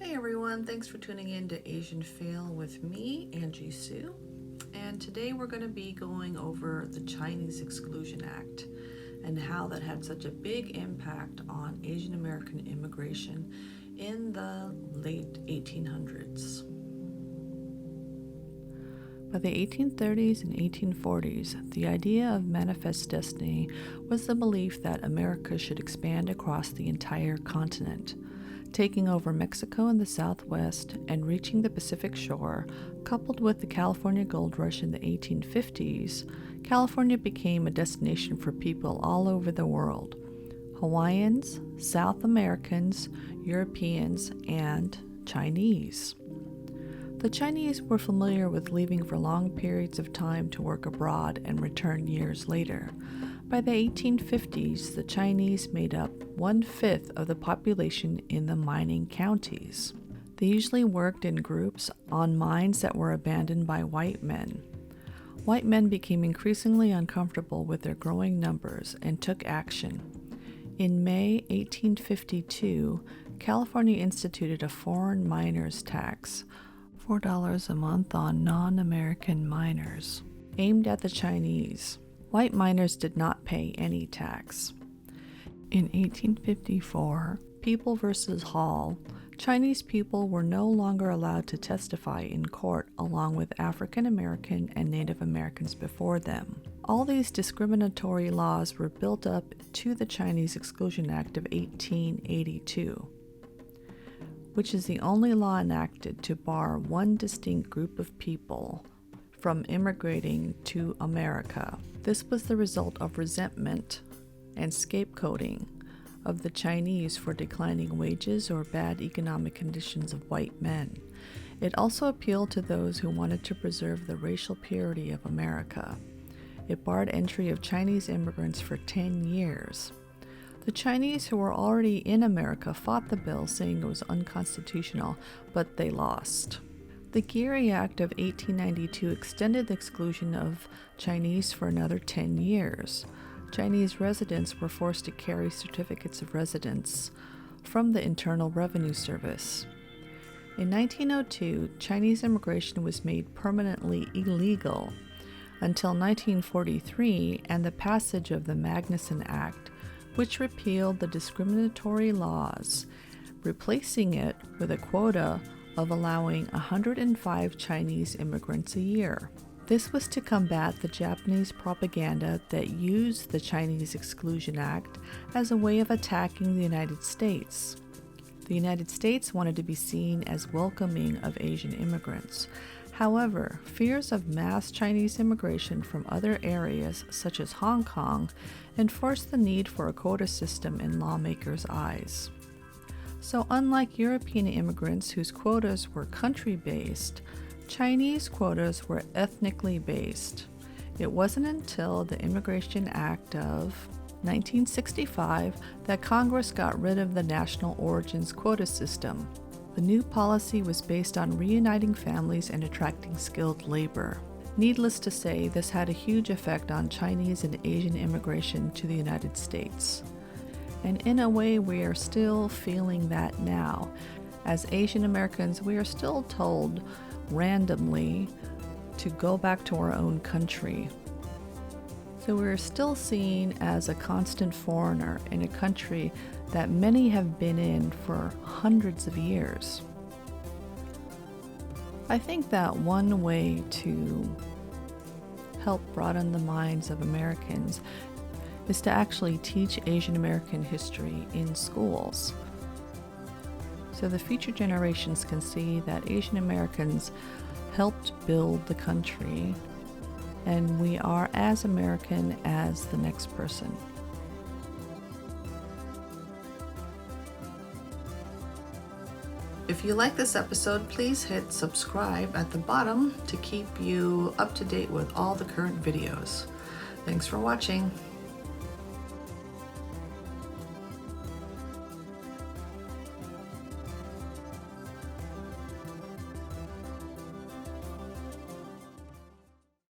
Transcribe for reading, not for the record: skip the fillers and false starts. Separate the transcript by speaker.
Speaker 1: Hey everyone, thanks for tuning in to Asian Fail with me, Angie Sue. And today we're going to be going over the Chinese Exclusion Act and how that had such a big impact on Asian American immigration in the late 1800s. By the 1830s and 1840s, the idea of manifest destiny was the belief that America should expand across the entire continent. Taking over Mexico in the southwest and reaching the Pacific shore, coupled with the California gold rush in the 1850s, California became a destination for people all over the world: Hawaiians, South Americans, Europeans, and Chinese. The Chinese were familiar with leaving for long periods of time to work abroad and return years later. By the 1850s, the Chinese made up 1/5 of the population in the mining counties. They usually worked in groups on mines that were abandoned by white men. White men became increasingly uncomfortable with their growing numbers and took action. In May 1852, California instituted a foreign miners tax, $4 a month on non-American miners, aimed at the Chinese. White miners did not pay any tax. In 1854, People versus Hall, Chinese people were no longer allowed to testify in court along with African American and Native Americans before them. All these discriminatory laws were built up to the Chinese Exclusion Act of 1882, which is the only law enacted to bar one distinct group of people from immigrating to America. This was the result of resentment and scapegoating of the Chinese for declining wages or bad economic conditions of white men. It also appealed to those who wanted to preserve the racial purity of America. It barred entry of Chinese immigrants for 10 years. The Chinese who were already in America fought the bill, saying it was unconstitutional, but they lost. The Geary Act of 1892 extended the exclusion of Chinese for another 10 years. Chinese residents were forced to carry certificates of residence from the Internal Revenue Service. In 1902, Chinese immigration was made permanently illegal until 1943 and the passage of the Magnuson Act, which repealed the discriminatory laws, replacing it with a quota of allowing 105 Chinese immigrants a year. This was to combat the Japanese propaganda that used the Chinese Exclusion Act as a way of attacking the United States. The United States wanted to be seen as welcoming of Asian immigrants. However, fears of mass Chinese immigration from other areas, such as Hong Kong, enforced the need for a quota system in lawmakers' eyes. So unlike European immigrants whose quotas were country-based, Chinese quotas were ethnically based. It wasn't until the Immigration Act of 1965 that Congress got rid of the national origins quota system. The new policy was based on reuniting families and attracting skilled labor. Needless to say, this had a huge effect on Chinese and Asian immigration to the United States. And in a way, we are still feeling that now. As Asian Americans, we are still told randomly to go back to our own country. So we're still seen as a constant foreigner in a country that many have been in for hundreds of years. I think that one way to help broaden the minds of Americans is to actually teach Asian American history in schools, so the future generations can see that Asian Americans helped build the country and we are as American as the next person. If you like this episode, please hit subscribe at the bottom to keep you up to date with all the current videos. Thanks for watching.